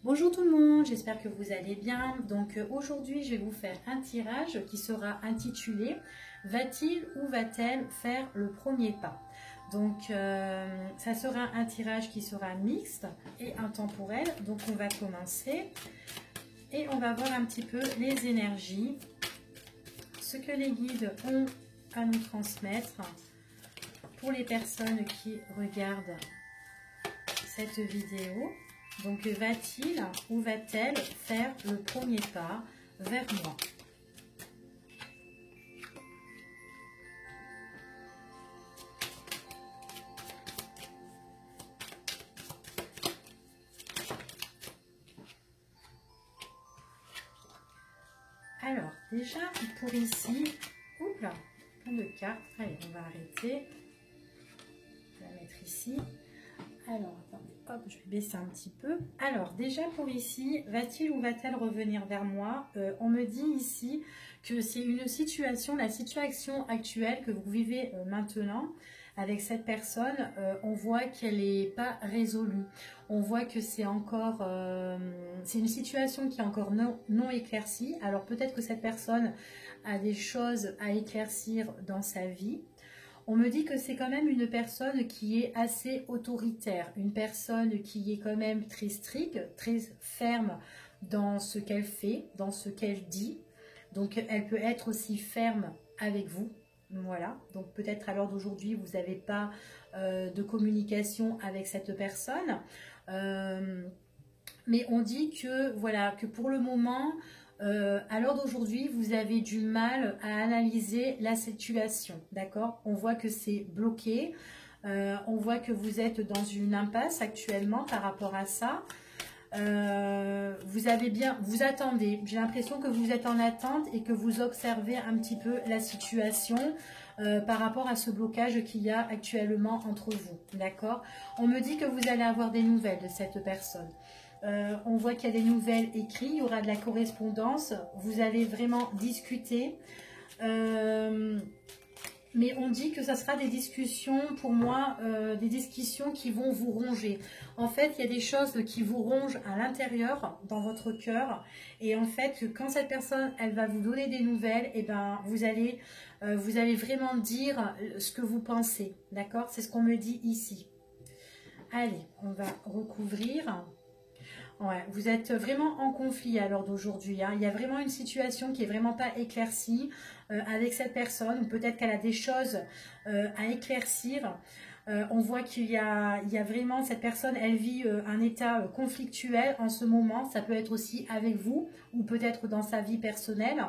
Bonjour tout le monde, j'espère que vous allez bien. Donc aujourd'hui je vais vous faire un tirage qui sera intitulé Va-t-il ou va-t-elle faire le premier pas? Donc ça sera un tirage qui sera mixte et intemporel. Donc on va commencer et on va voir un petit peu les énergies, ce que les guides ont à nous transmettre pour les personnes qui regardent cette vidéo. Donc, va-t-il ou va-t-elle faire le premier pas vers moi? Alors, déjà, pour ici, oups là, plein de cartes. Allez, on va arrêter. On va la mettre ici. Alors, attendez, hop, je vais baisser un petit peu. Alors, déjà pour ici, va-t-il ou va-t-elle revenir vers moi? On me dit ici que c'est une situation, la situation actuelle que vous vivez maintenant avec cette personne, on voit qu'elle n'est pas résolue. On voit que c'est encore, c'est une situation qui est encore non éclaircie. Alors peut-être que cette personne a des choses à éclaircir dans sa vie. On me dit que c'est quand même une personne qui est assez autoritaire, une personne qui est quand même très stricte, très ferme dans ce qu'elle fait, dans ce qu'elle dit. Donc elle peut être aussi ferme avec vous. Voilà, donc peut-être à l'heure d'aujourd'hui, vous n'avez pas de communication avec cette personne. Mais on dit que, voilà, que pour le moment, à l'heure d'aujourd'hui, vous avez du mal à analyser la situation, d'accord? On voit que c'est bloqué, on voit que vous êtes dans une impasse actuellement par rapport à ça. Vous attendez, j'ai l'impression que vous êtes en attente et que vous observez un petit peu la situation par rapport à ce blocage qu'il y a actuellement entre vous, d'accord? On me dit que vous allez avoir des nouvelles de cette personne. On voit qu'il y a des nouvelles écrites, il y aura de la correspondance, vous allez vraiment discuter. Mais on dit que ça sera des discussions, pour moi, des discussions qui vont vous ronger. En fait, il y a des choses qui vous rongent à l'intérieur, dans votre cœur. Et en fait, quand cette personne, elle va vous donner des nouvelles, et ben, vous allez vraiment dire ce que vous pensez. D'accord? C'est ce qu'on me dit ici. Allez, on va recouvrir. Ouais, vous êtes vraiment en conflit à l'heure d'aujourd'hui. Hein. Il y a vraiment une situation qui est vraiment pas éclaircie avec cette personne, ou peut-être qu'elle a des choses à éclaircir. On voit qu'il y a vraiment, cette personne, elle vit un état conflictuel en ce moment. Ça peut être aussi avec vous, ou peut-être dans sa vie personnelle.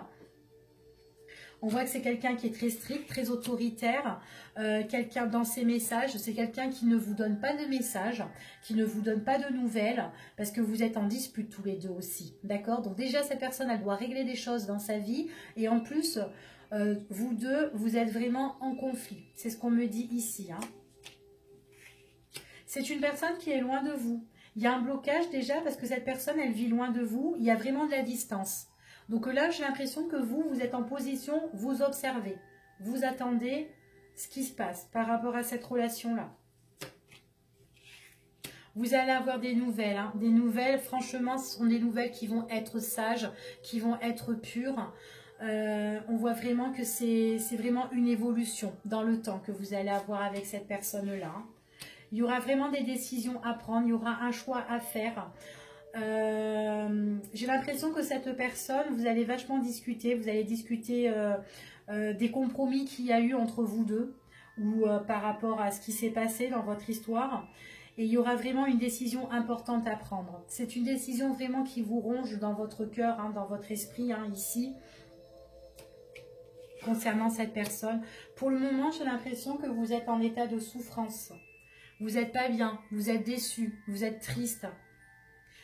On voit que c'est quelqu'un qui est très strict, très autoritaire, quelqu'un dans ses messages, c'est quelqu'un qui ne vous donne pas de messages, qui ne vous donne pas de nouvelles, parce que vous êtes en dispute tous les deux aussi, d'accord? Donc déjà, cette personne, elle doit régler des choses dans sa vie, et en plus, vous deux, vous êtes vraiment en conflit. C'est ce qu'on me dit ici. Hein. C'est une personne qui est loin de vous. Il y a un blocage déjà, parce que cette personne, elle vit loin de vous, il y a vraiment de la distance. Donc là, j'ai l'impression que vous êtes en position, vous observez, vous attendez ce qui se passe par rapport à cette relation-là. Vous allez avoir des nouvelles, hein, des nouvelles, franchement, ce sont des nouvelles qui vont être sages, qui vont être pures. On voit vraiment que c'est vraiment une évolution dans le temps que vous allez avoir avec cette personne-là. Il y aura vraiment des décisions à prendre, il y aura un choix à faire. J'ai l'impression que cette personne, vous allez vachement discuter, vous allez discuter des compromis qu'il y a eu entre vous deux ou par rapport à ce qui s'est passé dans votre histoire, et il y aura vraiment une décision importante à prendre. C'est une décision vraiment qui vous ronge dans votre cœur, hein, dans votre esprit, hein, ici, concernant cette personne. Pour le moment, j'ai l'impression que vous êtes en état de souffrance. Vous n'êtes pas bien, vous êtes déçu, vous êtes triste.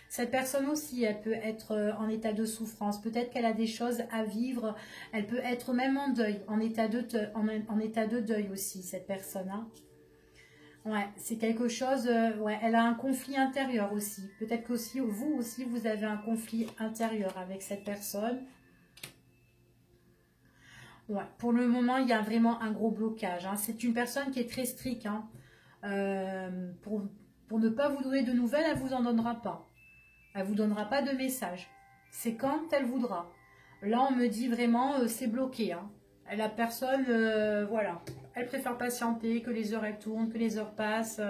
Cette personne aussi, elle peut être en état de souffrance. Peut-être qu'elle a des choses à vivre. Elle peut être même en deuil, en état de deuil aussi, cette personne. Hein. Ouais, c'est quelque chose... ouais, elle a un conflit intérieur aussi. Peut-être que vous aussi, vous avez un conflit intérieur avec cette personne. Ouais, pour le moment, il y a vraiment un gros blocage. Hein. C'est une personne qui est très stricte. Hein. Pour ne pas vous donner de nouvelles, elle ne vous en donnera pas. Elle ne vous donnera pas de message. C'est quand elle voudra. Là, on me dit vraiment, c'est bloqué. Hein. La personne, voilà, elle préfère patienter, que les heures elles tournent, que les heures passent.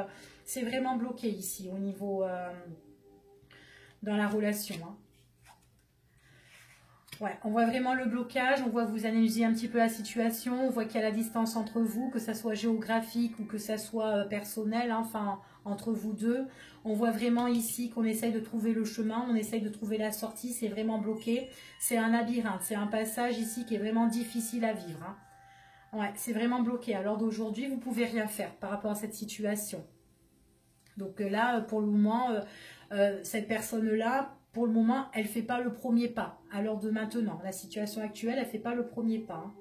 C'est vraiment bloqué ici, au niveau, dans la relation. Hein. Ouais, on voit vraiment le blocage, on voit que vous analysez un petit peu la situation, on voit qu'il y a la distance entre vous, que ça soit géographique ou que ça soit personnel, hein, enfin, entre vous deux. On voit vraiment ici qu'on essaye de trouver le chemin, on essaye de trouver la sortie, c'est vraiment bloqué. C'est un labyrinthe, c'est un passage ici qui est vraiment difficile à vivre. Hein. Ouais, c'est vraiment bloqué. À l'heure d'aujourd'hui, vous ne pouvez rien faire par rapport à cette situation. Donc là, pour le moment, cette personne-là, pour le moment, elle ne fait pas le premier pas. À l'heure de maintenant, la situation actuelle, elle ne fait pas le premier pas. Hein.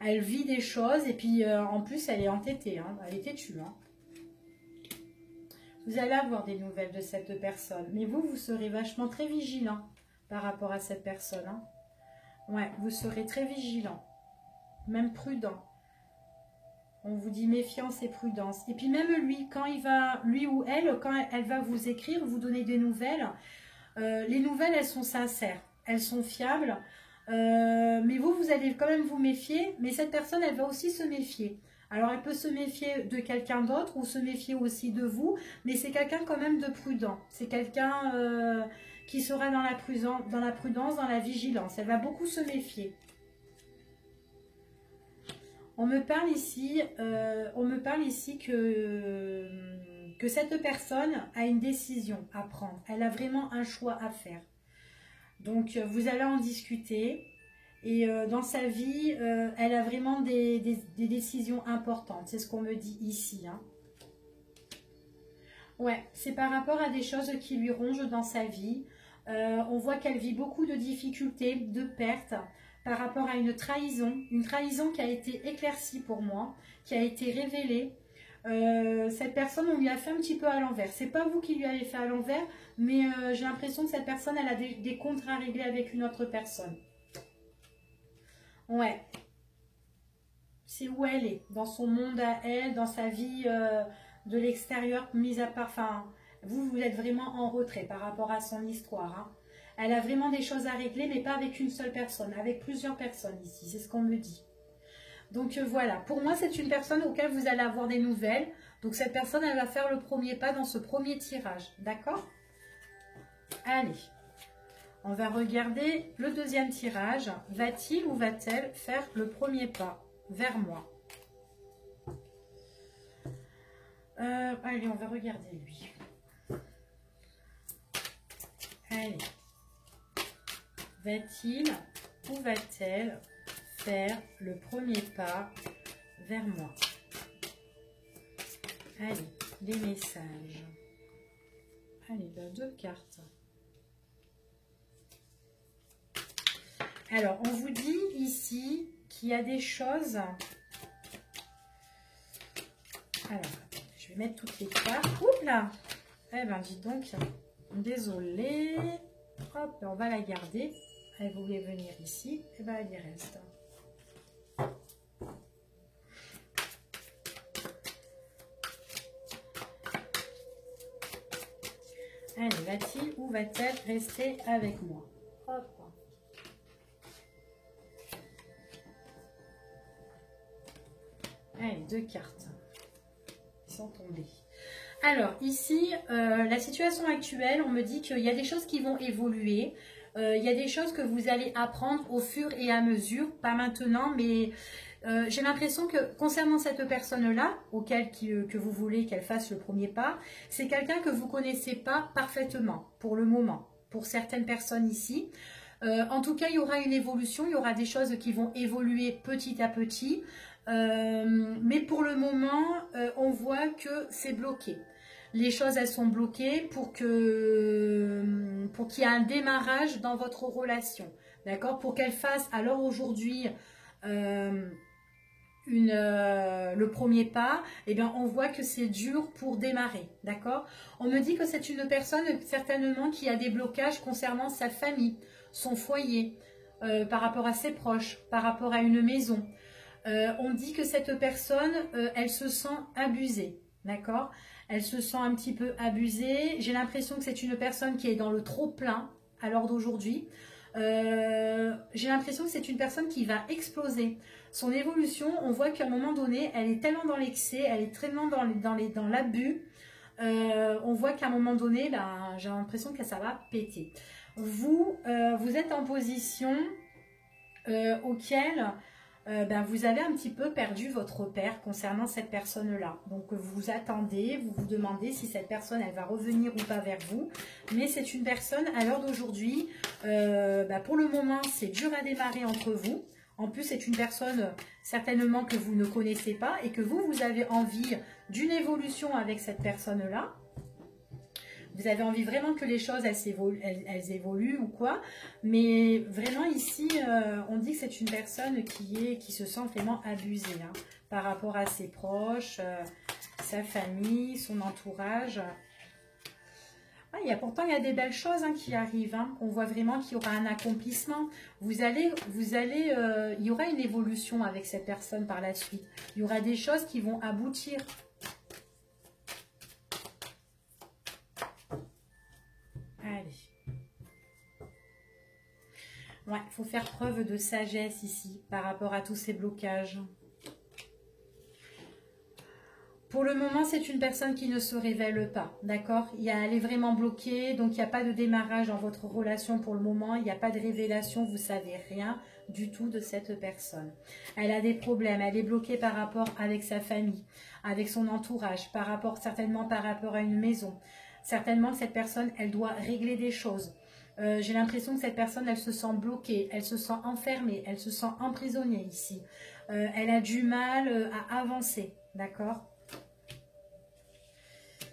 Elle vit des choses et puis en plus, elle est entêtée. Hein. Elle est têtue. Hein. Vous allez avoir des nouvelles de cette personne. Mais vous, vous serez vachement très vigilant par rapport à cette personne. Hein. Ouais, vous serez très vigilant. Même prudent. On vous dit méfiance et prudence. Et puis même lui, quand il va, lui ou elle, quand elle va vous écrire, vous donner des nouvelles, les nouvelles, elles sont sincères, elles sont fiables, mais vous allez quand même vous méfier, mais cette personne, elle va aussi se méfier. Alors, elle peut se méfier de quelqu'un d'autre ou se méfier aussi de vous, mais c'est quelqu'un quand même de prudent. C'est quelqu'un qui sera dans la prudence, dans la vigilance. Elle va beaucoup se méfier. On me parle ici que cette personne a une décision à prendre. Elle a vraiment un choix à faire. Donc, vous allez en discuter. Et dans sa vie, elle a vraiment des décisions importantes. C'est ce qu'on me dit ici. Hein. Ouais, c'est par rapport à des choses qui lui rongent dans sa vie. On voit qu'elle vit beaucoup de difficultés, de pertes par rapport à une trahison qui a été éclaircie pour moi, qui a été révélée. Cette personne, on lui a fait un petit peu à l'envers. C'est pas vous qui lui avez fait à l'envers, mais j'ai l'impression que cette personne, elle a des comptes à régler avec une autre personne. Ouais. C'est où elle est, dans son monde à elle, dans sa vie de l'extérieur, mise à part. Enfin, vous êtes vraiment en retrait par rapport à son histoire. Hein. Elle a vraiment des choses à régler, mais pas avec une seule personne, avec plusieurs personnes ici. C'est ce qu'on me dit. Donc voilà, pour moi, c'est une personne auquel vous allez avoir des nouvelles. Donc cette personne, elle va faire le premier pas dans ce premier tirage. D'accord? Allez. On va regarder le deuxième tirage. Va-t-il ou va-t-elle faire le premier pas vers moi? Allez, on va regarder lui. Allez. Va-t-il ou va-t-elle faire le premier pas vers moi? Allez, les messages. Allez, ben, 2 cartes. Alors, on vous dit ici qu'il y a des choses... Alors, je vais mettre toutes les cartes. Oups là! Eh ben, dis donc, désolée. Hop, on va la garder. Elle voulait venir ici. Eh ben, elle y reste. Allez, va-t-il ou va-t-elle rester avec moi? Hop. Allez, 2 cartes. Ils sont tombés. Alors, ici, la situation actuelle, on me dit qu'il y a des choses qui vont évoluer. Il y a des choses que vous allez apprendre au fur et à mesure. Pas maintenant, mais j'ai l'impression que concernant cette personne-là, que vous voulez qu'elle fasse le premier pas, c'est quelqu'un que vous ne connaissez pas parfaitement pour le moment. Pour certaines personnes ici. En tout cas, il y aura une évolution. Il y aura des choses qui vont évoluer petit à petit. Mais pour le moment, on voit que c'est bloqué. Les choses, elles sont bloquées pour qu'il y ait un démarrage dans votre relation. D'accord? Pour qu'elle fasse, alors aujourd'hui, le premier pas, eh bien, on voit que c'est dur pour démarrer. D'accord? On me dit que c'est une personne, certainement, qui a des blocages concernant sa famille, son foyer, par rapport à ses proches, par rapport à une maison. On dit que cette personne, elle se sent abusée, d'accord? Elle se sent un petit peu abusée. J'ai l'impression que c'est une personne qui est dans le trop-plein à l'heure d'aujourd'hui. J'ai l'impression que c'est une personne qui va exploser. Son évolution, on voit qu'à un moment donné, elle est tellement dans l'excès, elle est tellement dans l'abus. On voit qu'à un moment donné, ben, j'ai l'impression que ça va péter. Vous êtes en position auquel ben, vous avez un petit peu perdu votre repère concernant cette personne-là. Donc vous attendez, vous vous demandez si cette personne, elle va revenir ou pas vers vous. Mais c'est une personne, à l'heure d'aujourd'hui, ben, pour le moment, c'est dur à démarrer entre vous. En plus, c'est une personne certainement que vous ne connaissez pas et que vous avez envie d'une évolution avec cette personne-là. Vous avez envie vraiment que les choses, elles évoluent ou quoi. Mais vraiment ici, on dit que c'est une personne qui se sent vraiment abusée hein, par rapport à ses proches, sa famille, son entourage. Ah, pourtant, il y a des belles choses hein, qui arrivent. Hein. On voit vraiment qu'il y aura un accomplissement. Il y aura une évolution avec cette personne par la suite. Il y aura des choses qui vont aboutir. Allez. Ouais, il faut faire preuve de sagesse ici par rapport à tous ces blocages. Pour le moment, c'est une personne qui ne se révèle pas, d'accord? Elle est vraiment bloquée, donc il n'y a pas de démarrage dans votre relation pour le moment. Il n'y a pas de révélation, vous ne savez rien du tout de cette personne. Elle a des problèmes, elle est bloquée par rapport avec sa famille, avec son entourage, certainement par rapport à une maison. Certainement que cette personne, elle doit régler des choses. J'ai l'impression que cette personne, elle se sent bloquée, elle se sent enfermée, elle se sent emprisonnée ici. Elle a du mal à avancer, d'accord?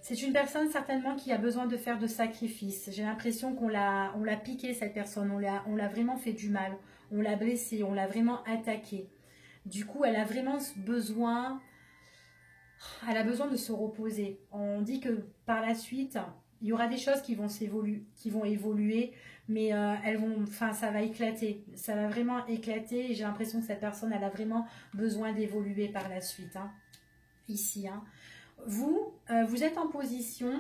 C'est une personne certainement qui a besoin de faire de sacrifices. J'ai l'impression qu'on l'a piqué cette personne, on l'a vraiment fait du mal, on l'a blessée, on l'a vraiment attaquée. Du coup, elle a vraiment besoin de se reposer. On dit que par la suite, il y aura des choses qui vont évoluer, mais ça va éclater. Ça va vraiment éclater et j'ai l'impression que cette personne, elle a vraiment besoin d'évoluer par la suite. Hein. Ici, hein. Vous êtes en position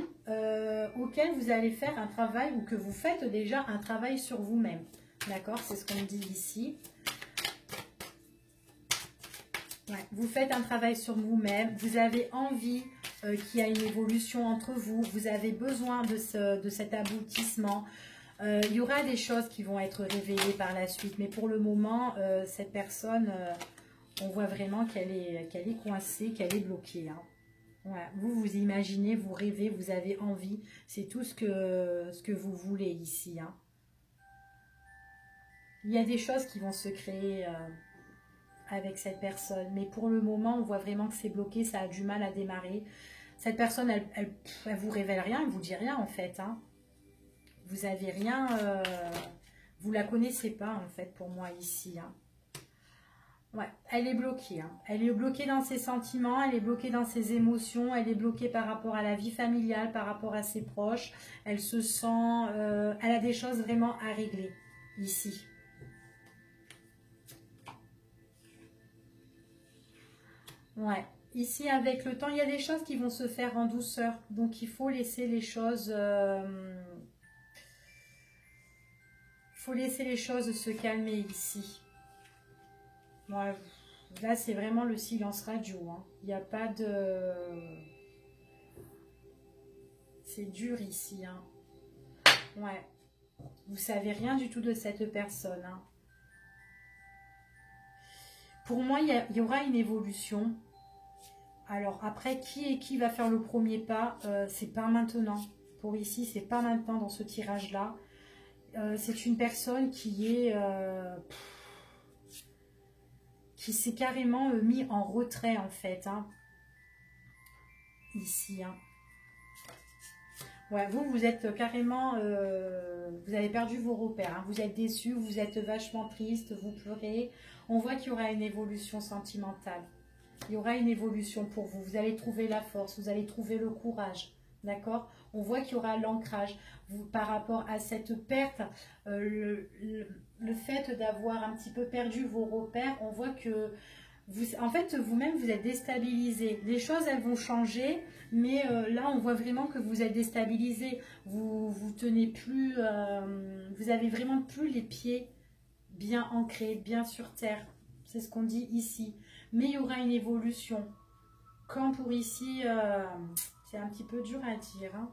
auquel vous allez faire un travail ou que vous faites déjà un travail sur vous-même. D'accord? C'est ce qu'on dit ici. Ouais, vous faites un travail sur vous-même. Vous avez envie qu'il y ait une évolution entre vous. Vous avez besoin de cet aboutissement. Il y aura des choses qui vont être révélées par la suite. Mais pour le moment, cette personne, on voit vraiment qu'elle est coincée, qu'elle est bloquée. Hein. Ouais, vous imaginez, vous rêvez, vous avez envie. C'est tout ce que vous voulez ici. Hein. Il y a des choses qui vont se créer avec cette personne. Mais pour le moment, on voit vraiment que c'est bloqué. Ça a du mal à démarrer. Cette personne, elle vous révèle rien. Elle vous dit rien en fait. Hein. Vous avez rien. Vous la connaissez pas en fait pour moi ici. Hein. Ouais, elle est bloquée. Hein. Elle est bloquée dans ses sentiments, elle est bloquée dans ses émotions, elle est bloquée par rapport à la vie familiale, par rapport à ses proches. Elle se sent... elle a des choses vraiment à régler, ici. Ouais, ici avec le temps, il y a des choses qui vont se faire en douceur. Donc il faut laisser les choses... faut laisser les choses se calmer ici. Ouais, là, c'est vraiment le silence radio. Hein. Il n'y a pas de... C'est dur ici. Hein. Ouais. Vous savez rien du tout de cette personne. Hein. Pour moi, il y aura une évolution. Alors, après, qui va faire le premier pas c'est pas maintenant. Pour ici, c'est pas maintenant dans ce tirage-là. C'est une personne qui est... qui s'est carrément mis en retrait en fait, hein. Ici. Hein. Ouais, vous êtes carrément, vous avez perdu vos repères, hein. Vous êtes déçu, vous êtes vachement triste, vous pleurez. On voit qu'il y aura une évolution sentimentale. Il y aura une évolution pour vous, vous allez trouver la force, vous allez trouver le courage. D'accord? On voit qu'il y aura l'ancrage. Par rapport à cette perte, le fait d'avoir un petit peu perdu vos repères, on voit que en fait, vous-même, vous êtes déstabilisé. Les choses, elles vont changer, mais là, on voit vraiment que vous êtes déstabilisé. Vous tenez plus, vous avez vraiment plus les pieds bien ancrés, bien sur terre. C'est ce qu'on dit ici. Mais il y aura une évolution. Quand pour ici, c'est un petit peu dur à dire. Hein.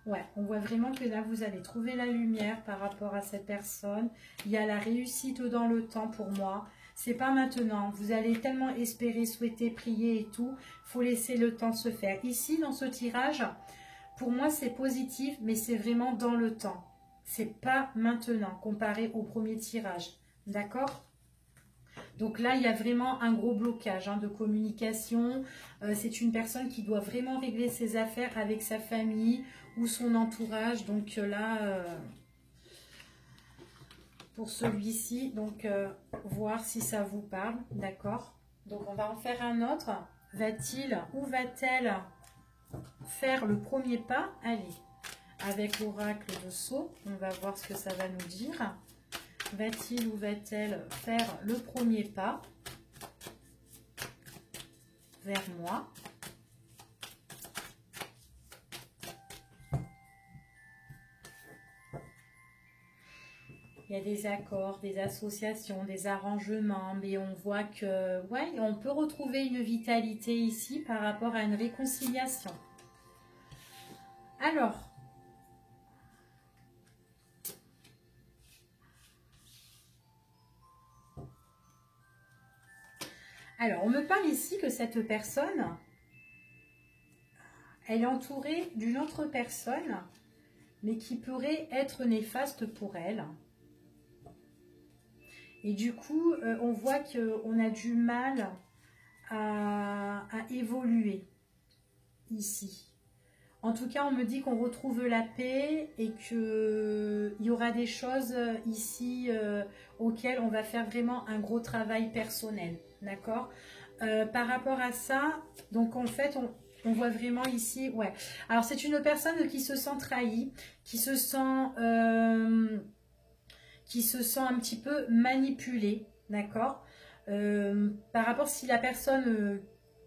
Ouais, on voit vraiment que là, vous allez trouver la lumière par rapport à cette personne. Il y a la réussite dans le temps pour moi. C'est pas maintenant. Vous allez tellement espérer, souhaiter, prier et tout. Il faut laisser le temps se faire. Ici, dans ce tirage, pour moi, c'est positif, mais c'est vraiment dans le temps. C'est pas maintenant, comparé au premier tirage. D'accord ? Donc là, il y a vraiment un gros blocage de communication. C'est une personne qui doit vraiment régler ses affaires avec sa famille ou son entourage. Donc là, pour celui-ci, donc voir si ça vous parle. D'accord. Donc on va en faire un autre. Va-t-il ou va-t-elle faire le premier pas? Allez, avec l'oracle de Sceaux, on va voir ce que ça va nous dire. Va-t-il ou va-t-elle faire le premier pas vers moi? Il y a des accords, des associations, des arrangements, mais on voit que, ouais, on peut retrouver une vitalité ici par rapport à une réconciliation. Alors, on me parle ici que cette personne, elle est entourée d'une autre personne, mais qui pourrait être néfaste pour elle. Et du coup, on voit qu'on a du mal à évoluer ici. En tout cas, on me dit qu'on retrouve la paix et qu'il y aura des choses ici auxquelles on va faire vraiment un gros travail personnel. D'accord? Par rapport à ça, donc en fait, on voit vraiment ici, ouais. Alors, c'est une personne qui se sent trahie, qui se sent un petit peu manipulée, d'accord? Par rapport si la personne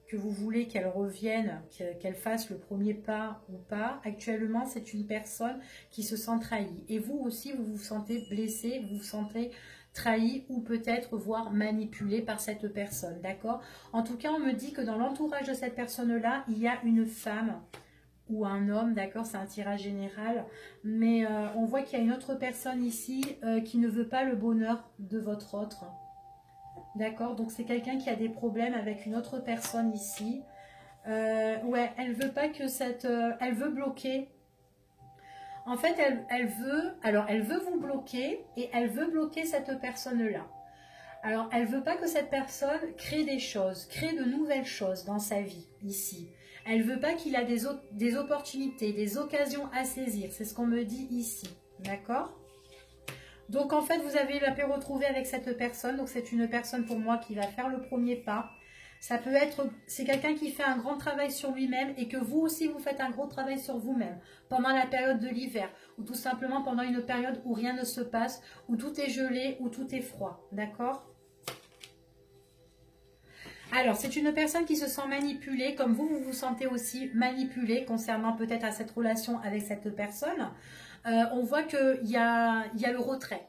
que vous voulez qu'elle revienne, qu'elle fasse le premier pas ou pas, actuellement c'est une personne qui se sent trahie. Et vous aussi, vous vous sentez blessé, vous vous sentez trahi ou peut-être voire manipulé par cette personne, d'accord? En tout cas, on me dit que dans l'entourage de cette personne-là, il y a une femme ou un homme, d'accord, c'est un tirage général, mais on voit qu'il y a une autre personne ici qui ne veut pas le bonheur de votre autre. D'accord, donc c'est quelqu'un qui a des problèmes avec une autre personne ici. Ouais, elle veut pas que cette... elle veut bloquer. En fait, elle veut vous bloquer et elle veut bloquer cette personne-là. Alors, elle veut pas que cette personne crée des choses, crée de nouvelles choses dans sa vie, ici. Elle veut pas qu'il a des opportunités, des occasions à saisir. C'est ce qu'on me dit ici. D'accord ? Donc en fait, vous avez la paix retrouvée avec cette personne. Donc c'est une personne pour moi qui va faire le premier pas. Ça peut être, c'est quelqu'un qui fait un grand travail sur lui-même et que vous aussi vous faites un gros travail sur vous-même pendant la période de l'hiver ou tout simplement pendant une période où rien ne se passe, où tout est gelé, où tout est froid. D'accord ? Alors, c'est une personne qui se sent manipulée, comme vous vous sentez aussi manipulé concernant peut-être à cette relation avec cette personne. On voit qu'il y a le retrait.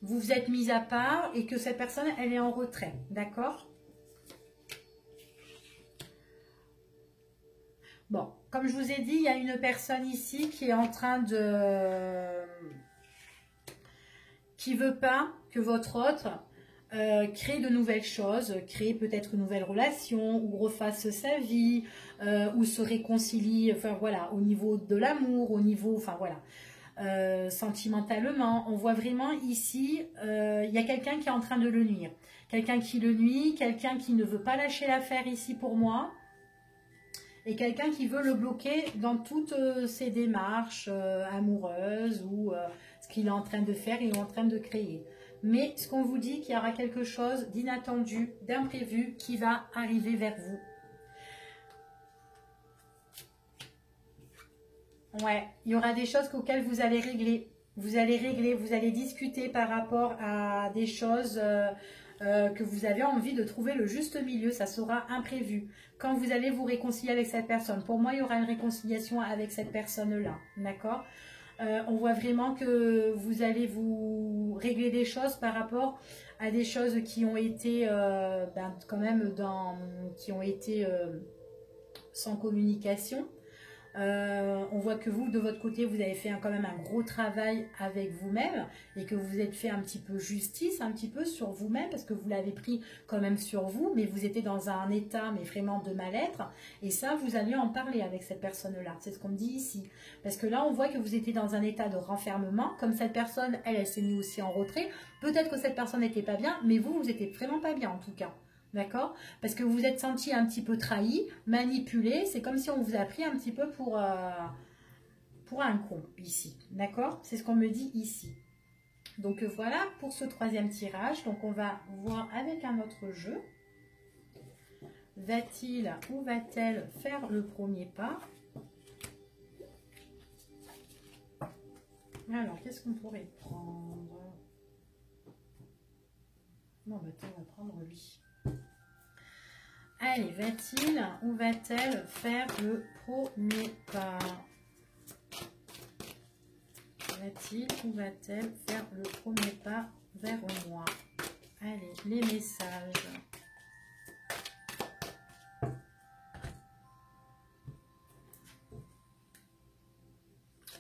Vous vous êtes mis à part et que cette personne, elle est en retrait. D'accord ? Bon, comme je vous ai dit, il y a une personne ici qui est en train de... qui veut pas que votre autre crée de nouvelles choses, crée peut-être une nouvelle relation ou refasse sa vie ou se réconcilie, enfin voilà, au niveau de l'amour, au niveau, enfin voilà. Sentimentalement, on voit vraiment ici, il y a quelqu'un qui est en train de le nuire. Quelqu'un qui le nuit, quelqu'un qui ne veut pas lâcher l'affaire ici pour moi. Et quelqu'un qui veut le bloquer dans toutes ses démarches amoureuses ou ce qu'il est en train de faire, il est en train de créer. Mais ce qu'on vous dit, qu'il y aura quelque chose d'inattendu, d'imprévu qui va arriver vers vous. Ouais, il y aura des choses auxquelles vous allez régler. Vous allez régler, vous allez discuter par rapport à des choses que vous avez envie de trouver le juste milieu. Ça sera imprévu. Quand vous allez vous réconcilier avec cette personne, pour moi, il y aura une réconciliation avec cette personne-là. D'accord? On voit vraiment que vous allez vous régler des choses par rapport à des choses qui ont été quand même qui ont été sans communication. On voit que vous, de votre côté, vous avez fait quand même un gros travail avec vous-même et que vous vous êtes fait un petit peu justice, un petit peu sur vous-même parce que vous l'avez pris quand même sur vous, mais vous étiez dans un état, mais vraiment de mal-être. Et ça, vous alliez en parler avec cette personne-là. C'est ce qu'on me dit ici. Parce que là, on voit que vous étiez dans un état de renfermement. Comme cette personne, elle s'est mise aussi en retrait. Peut-être que cette personne n'était pas bien, mais vous, vous n'étiez vraiment pas bien en tout cas. D'accord? Parce que vous vous êtes senti un petit peu trahi, manipulé. C'est comme si on vous a pris un petit peu pour un con ici. D'accord? C'est ce qu'on me dit ici. Donc voilà pour ce troisième tirage. Donc on va voir avec un autre jeu. Va-t-il ou va-t-elle faire le premier pas? Alors, qu'est-ce qu'on pourrait prendre? Non, bah attends, on va prendre lui. Allez, va-t-il ou va-t-elle faire le premier pas? Va-t-il ou va-t-elle faire le premier pas vers moi? Allez, les messages.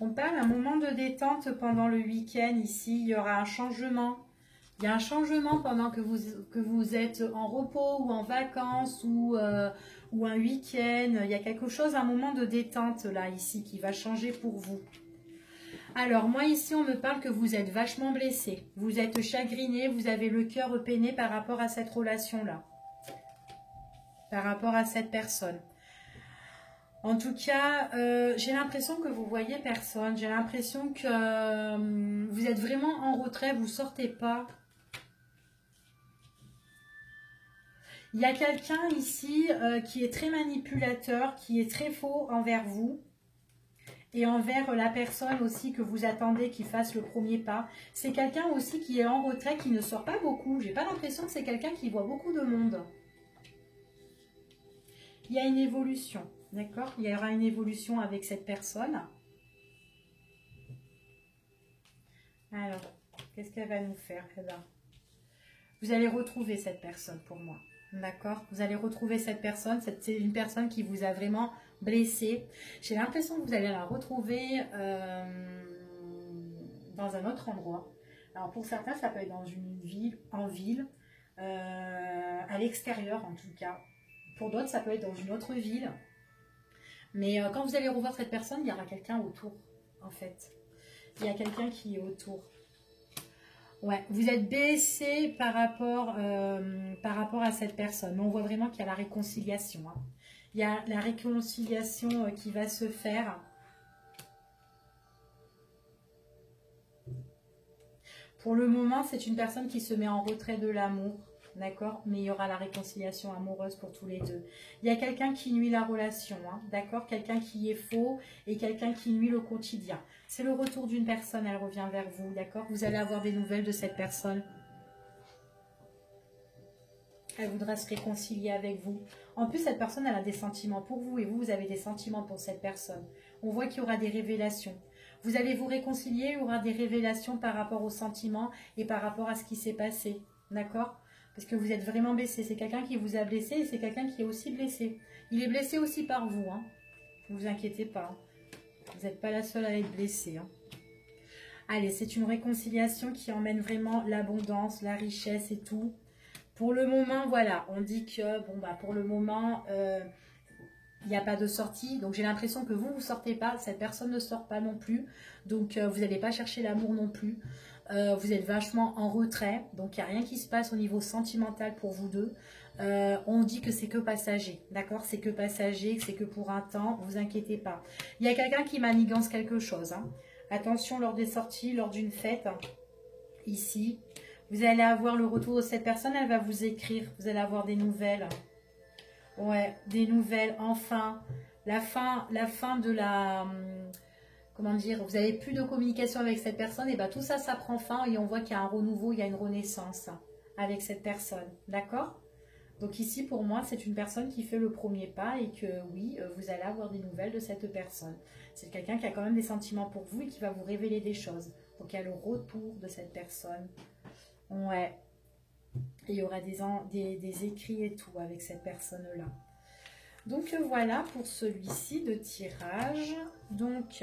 On parle d'un moment de détente pendant le week-end ici. Il y aura un changement. Il y a un changement pendant que vous êtes en repos ou en vacances ou un week-end. Il y a quelque chose, un moment de détente là, ici, qui va changer pour vous. Alors, moi ici, on me parle que vous êtes vachement blessé. Vous êtes chagriné, vous avez le cœur peiné par rapport à cette relation-là. Par rapport à cette personne. En tout cas, j'ai l'impression que vous voyez personne. J'ai l'impression que vous êtes vraiment en retrait, vous ne sortez pas. Il y a quelqu'un ici qui est très manipulateur, qui est très faux envers vous. Et envers la personne aussi que vous attendez qui fasse le premier pas. C'est quelqu'un aussi qui est en retrait, qui ne sort pas beaucoup. J'ai pas l'impression que c'est quelqu'un qui voit beaucoup de monde. Il y a une évolution, d'accord? Il y aura une évolution avec cette personne. Alors, qu'est-ce qu'elle va nous faire? Eh ben, vous allez retrouver cette personne pour moi, d'accord? Vous allez retrouver cette personne. C'est une personne qui vous a vraiment blessé. J'ai l'impression que vous allez la retrouver dans un autre endroit. Alors pour certains, ça peut être dans une ville, en ville, à l'extérieur en tout cas. Pour d'autres, ça peut être dans une autre ville. Mais quand vous allez revoir cette personne, il y aura quelqu'un autour, en fait. Il y a quelqu'un qui est autour. Ouais, vous êtes blessé par rapport à cette personne. Mais on voit vraiment qu'il y a la réconciliation. Hein. Il y a la réconciliation qui va se faire. Pour le moment, c'est une personne qui se met en retrait de l'amour. D'accord? Mais il y aura la réconciliation amoureuse pour tous les deux. Il y a quelqu'un qui nuit la relation. Hein, d'accord? Quelqu'un qui est faux et quelqu'un qui nuit le quotidien. C'est le retour d'une personne, elle revient vers vous. D'accord? Vous allez avoir des nouvelles de cette personne. Elle voudra se réconcilier avec vous. En plus, cette personne, elle a des sentiments pour vous et vous, vous avez des sentiments pour cette personne. On voit qu'il y aura des révélations. Vous allez vous réconcilier, il y aura des révélations par rapport aux sentiments et par rapport à ce qui s'est passé. D'accord? Parce que vous êtes vraiment blessé. C'est quelqu'un qui vous a blessé et c'est quelqu'un qui est aussi blessé. Il est blessé aussi par vous. Hein. Ne vous inquiétez pas. Vous n'êtes pas la seule à être blessée. Hein. Allez, c'est une réconciliation qui emmène vraiment l'abondance, la richesse et tout. Pour le moment, voilà, on dit que, bon, bah, pour le moment, il n'y a pas de sortie. Donc, j'ai l'impression que vous ne sortez pas. Cette personne ne sort pas non plus. Donc, vous n'allez pas chercher l'amour non plus. Vous êtes vachement en retrait. Donc, il n'y a rien qui se passe au niveau sentimental pour vous deux. On dit que c'est que passager. D'accord? C'est que passager, c'est que pour un temps. Ne vous inquiétez pas. Il y a quelqu'un qui manigance quelque chose. Hein. Attention lors des sorties, lors d'une fête. Ici. Vous allez avoir le retour de cette personne, elle va vous écrire. Vous allez avoir des nouvelles. Ouais, des nouvelles, enfin. La fin de la... Comment dire? Vous n'avez plus de communication avec cette personne. Et bien tout ça, ça prend fin. Et on voit qu'il y a un renouveau, il y a une renaissance. avec cette personne, d'accord? Donc ici, pour moi, c'est une personne qui fait le premier pas et que oui, vous allez avoir des nouvelles de cette personne. C'est quelqu'un qui a quand même des sentiments pour vous et qui va vous révéler des choses. Donc il y a le retour de cette personne. Ouais. Et il y aura des écrits et tout avec cette personne-là. Donc voilà pour celui-ci de tirage. Donc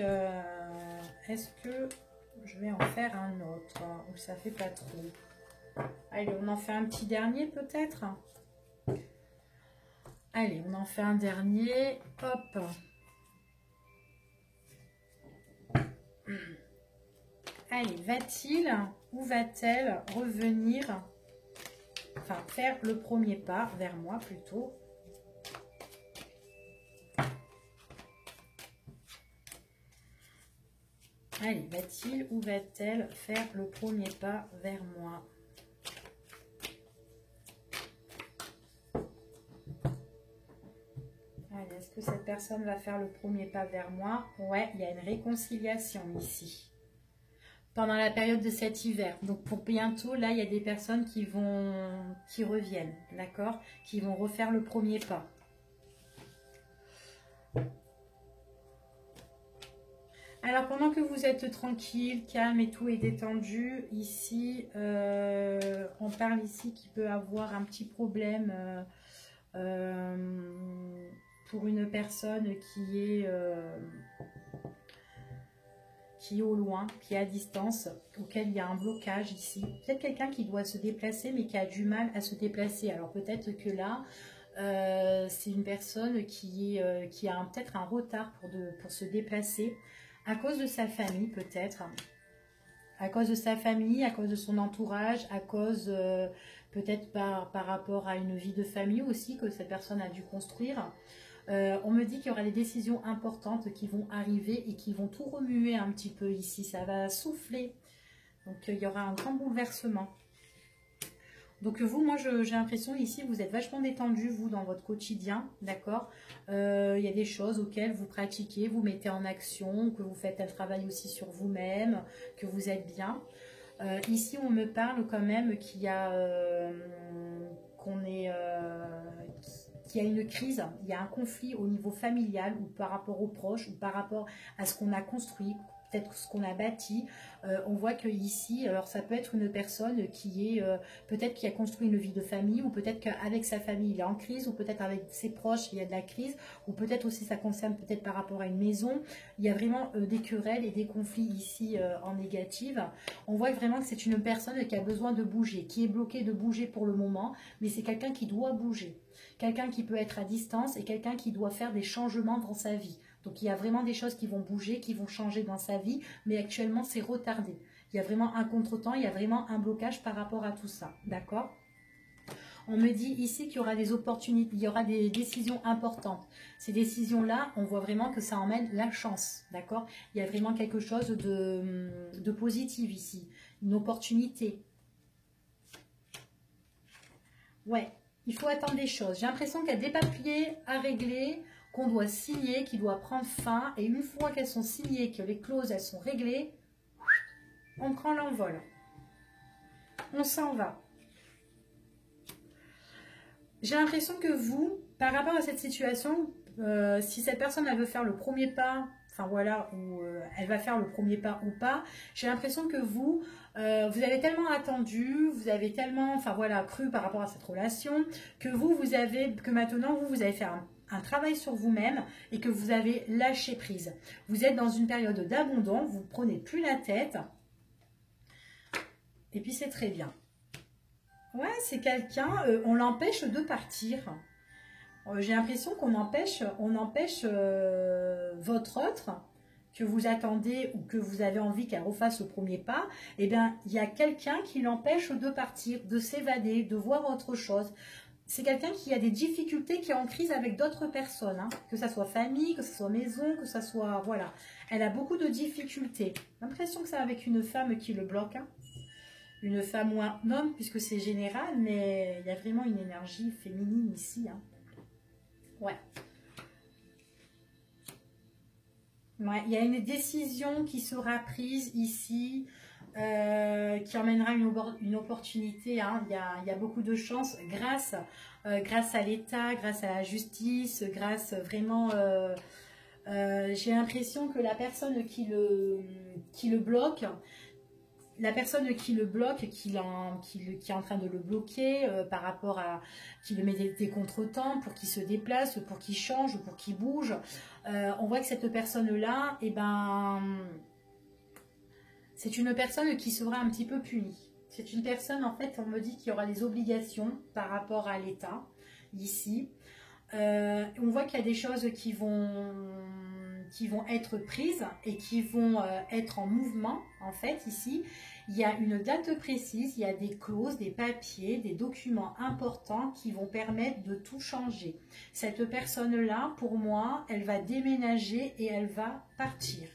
est-ce que je vais en faire un autre ou ça fait pas trop? Allez, on en fait un petit dernier peut-être. Allez, on en fait un dernier. Hop. Allez, va-t-il ou va-t-elle revenir, enfin faire le premier pas vers moi plutôt? Allez, va-t-il ou va-t-elle faire le premier pas vers moi? Allez, est-ce que cette personne va faire le premier pas vers moi? Ouais, il y a une réconciliation ici. Pendant la période de cet hiver. Donc pour bientôt, là, il y a des personnes qui reviennent, d'accord? Qui vont refaire le premier pas. Alors, pendant que vous êtes tranquille, calme et tout, et détendu, ici, on parle ici qu'il peut avoir un petit problème pour une personne qui est au loin, qui est à distance, auquel il y a un blocage ici. Peut-être quelqu'un qui doit se déplacer, mais qui a du mal à se déplacer. Alors, peut-être que là, c'est une personne qui a peut-être un retard pour se déplacer. À cause de sa famille, peut-être. À cause de sa famille, à cause de son entourage, à cause peut-être par rapport à une vie de famille aussi que cette personne a dû construire. On me dit qu'il y aura des décisions importantes qui vont arriver et qui vont tout remuer un petit peu ici. Ça va souffler. Donc il y aura un grand bouleversement. Donc vous, moi j'ai l'impression ici, vous êtes vachement détendu, vous, dans votre quotidien, d'accord? Il y a des choses auxquelles vous pratiquez, vous mettez en action, que vous faites un travail aussi sur vous-même, que vous êtes bien. Ici, on me parle quand même qu'il y a, qu'il y a une crise, il y a un conflit au niveau familial ou par rapport aux proches ou par rapport à ce qu'on a construit, peut-être ce qu'on a bâti. On voit que ici, alors ça peut être une personne qui est peut-être qui a construit une vie de famille, ou peut-être qu'avec sa famille il est en crise, ou peut-être avec ses proches il y a de la crise, ou peut-être aussi ça concerne peut-être par rapport à une maison. Il y a vraiment des querelles et des conflits ici en négative. On voit vraiment que c'est une personne qui a besoin de bouger, qui est bloquée de bouger pour le moment, mais c'est quelqu'un qui doit bouger. Quelqu'un qui peut être à distance et quelqu'un qui doit faire des changements dans sa vie. Donc il y a vraiment des choses qui vont bouger, qui vont changer dans sa vie, mais actuellement c'est retardé. Il y a vraiment un contretemps, il y a vraiment un blocage par rapport à tout ça, d'accord? On me dit ici qu'il y aura des opportunités, il y aura des décisions importantes. Ces décisions-là, on voit vraiment que ça emmène la chance, d'accord? Il y a vraiment quelque chose de positif ici, une opportunité. Ouais, il faut attendre des choses. J'ai l'impression qu'il y a des papiers à régler, qu'on doit signer, qui doit prendre fin. Et une fois qu'elles sont signées, que les clauses elles sont réglées, on prend l'envol. On s'en va. J'ai l'impression que vous, par rapport à cette situation, si cette personne elle veut faire le premier pas, enfin voilà, ou elle va faire le premier pas ou pas, j'ai l'impression que vous avez tellement attendu, vous avez tellement, enfin voilà, cru par rapport à cette relation, que maintenant vous avez fait un travail sur vous-même et que vous avez lâché prise. Vous êtes dans une période d'abandon, vous ne prenez plus la tête. Et puis c'est très bien. Ouais, c'est quelqu'un, on l'empêche de partir. J'ai l'impression qu'on empêche votre autre, que vous attendez ou que vous avez envie qu'elle refasse le premier pas. Eh bien, il y a quelqu'un qui l'empêche de partir, de s'évader, de voir autre chose. C'est quelqu'un qui a des difficultés, qui est en crise avec d'autres personnes, hein, que ça soit famille, que ce soit maison, que ça soit... Voilà. Elle a beaucoup de difficultés. J'ai l'impression que c'est avec une femme qui le bloque, hein. Une femme ou un homme, puisque c'est général, mais il y a vraiment une énergie féminine ici, hein. Ouais. Ouais, il y a une décision qui sera prise ici. qui emmènera une opportunité. Hein. Il y a beaucoup de chance grâce à l'État, grâce à la justice, grâce vraiment... j'ai l'impression que la personne qui le bloque, qui est en train de le bloquer par rapport à... qui le met des contretemps pour qu'il se déplace, pour qu'il change, pour qu'il bouge, on voit que cette personne-là, eh ben, c'est une personne qui sera un petit peu punie. C'est une personne, en fait, on me dit qu'il y aura des obligations par rapport à l'État, ici. On voit qu'il y a des choses qui vont être prises et qui vont être en mouvement, en fait, ici. Il y a une date précise, il y a des clauses, des papiers, des documents importants qui vont permettre de tout changer. Cette personne-là, pour moi, elle va déménager et elle va partir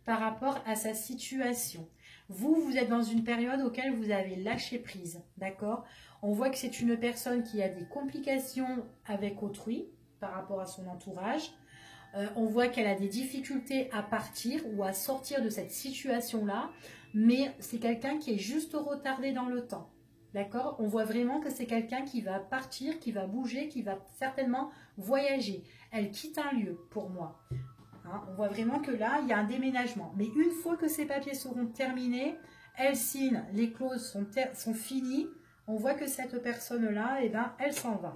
par rapport à sa situation. Vous êtes dans une période auquel vous avez lâché prise, d'accord? On voit que c'est une personne qui a des complications avec autrui par rapport à son entourage. On voit qu'elle a des difficultés à partir ou à sortir de cette situation-là, mais c'est quelqu'un qui est juste retardé dans le temps, d'accord? On voit vraiment que c'est quelqu'un qui va partir, qui va bouger, qui va certainement voyager. Elle quitte un lieu, pour moi. Hein, on voit vraiment que là, il y a un déménagement. Mais une fois que ces papiers seront terminés, elle signe, les clauses sont finies, on voit que cette personne-là, eh ben, elle s'en va.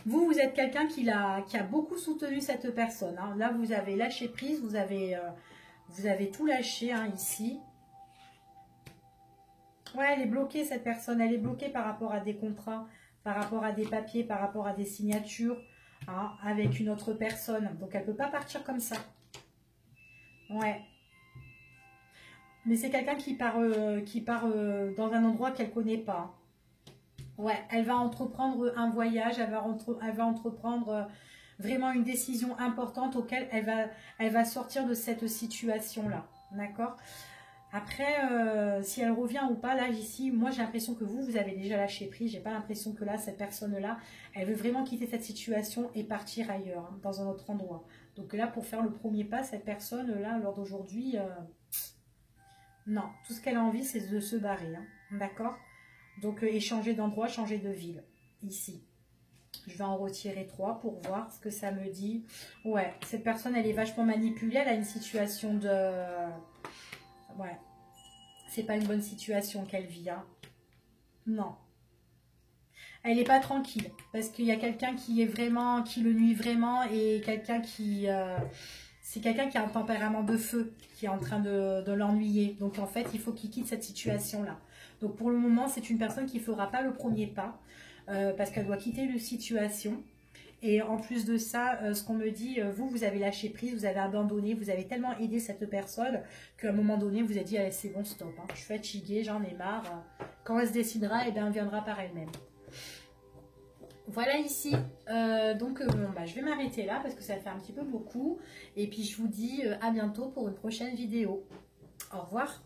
Vous êtes quelqu'un qui a beaucoup soutenu cette personne. Hein. Là, vous avez lâché prise, vous avez tout lâché hein, ici. Ouais, elle est bloquée, cette personne. Elle est bloquée par rapport à des contrats, par rapport à des papiers, par rapport à des signatures. Hein, avec une autre personne. Donc, elle ne peut pas partir comme ça. Ouais. Mais c'est quelqu'un qui part dans un endroit qu'elle ne connaît pas. Ouais, elle va entreprendre un voyage, elle va entreprendre vraiment une décision importante auquel elle va sortir de cette situation-là. D'accord ? Après, si elle revient ou pas, là, ici, moi, j'ai l'impression que vous avez déjà lâché prise. J'ai pas l'impression que là, cette personne-là, elle veut vraiment quitter cette situation et partir ailleurs, hein, dans un autre endroit. Donc là, pour faire le premier pas, cette personne-là, lors d'aujourd'hui, non. Tout ce qu'elle a envie, c'est de se barrer. Hein, d'accord ? Donc, échanger d'endroit, changer de ville, ici. Je vais en retirer 3 pour voir ce que ça me dit. Ouais, cette personne, elle est vachement manipulée. Elle a une situation de... Ouais, c'est pas une bonne situation qu'elle vit. Hein. Non. Elle n'est pas tranquille. Parce qu'il y a quelqu'un qui le nuit vraiment. Et quelqu'un qui... c'est quelqu'un qui a un tempérament de feu. Qui est en train de l'ennuyer. Donc en fait, il faut qu'il quitte cette situation-là. Donc pour le moment, c'est une personne qui ne fera pas le premier pas. Parce qu'elle doit quitter une situation. Et en plus de ça, ce qu'on me dit, vous avez lâché prise, vous avez abandonné, vous avez tellement aidé cette personne qu'à un moment donné, vous avez dit, allez, c'est bon, stop, hein, je suis fatiguée, j'en ai marre. Quand elle se décidera, eh bien, elle viendra par elle-même. Voilà ici. Donc, bon, bah, je vais m'arrêter là parce que ça fait un petit peu beaucoup. Et puis, je vous dis à bientôt pour une prochaine vidéo. Au revoir.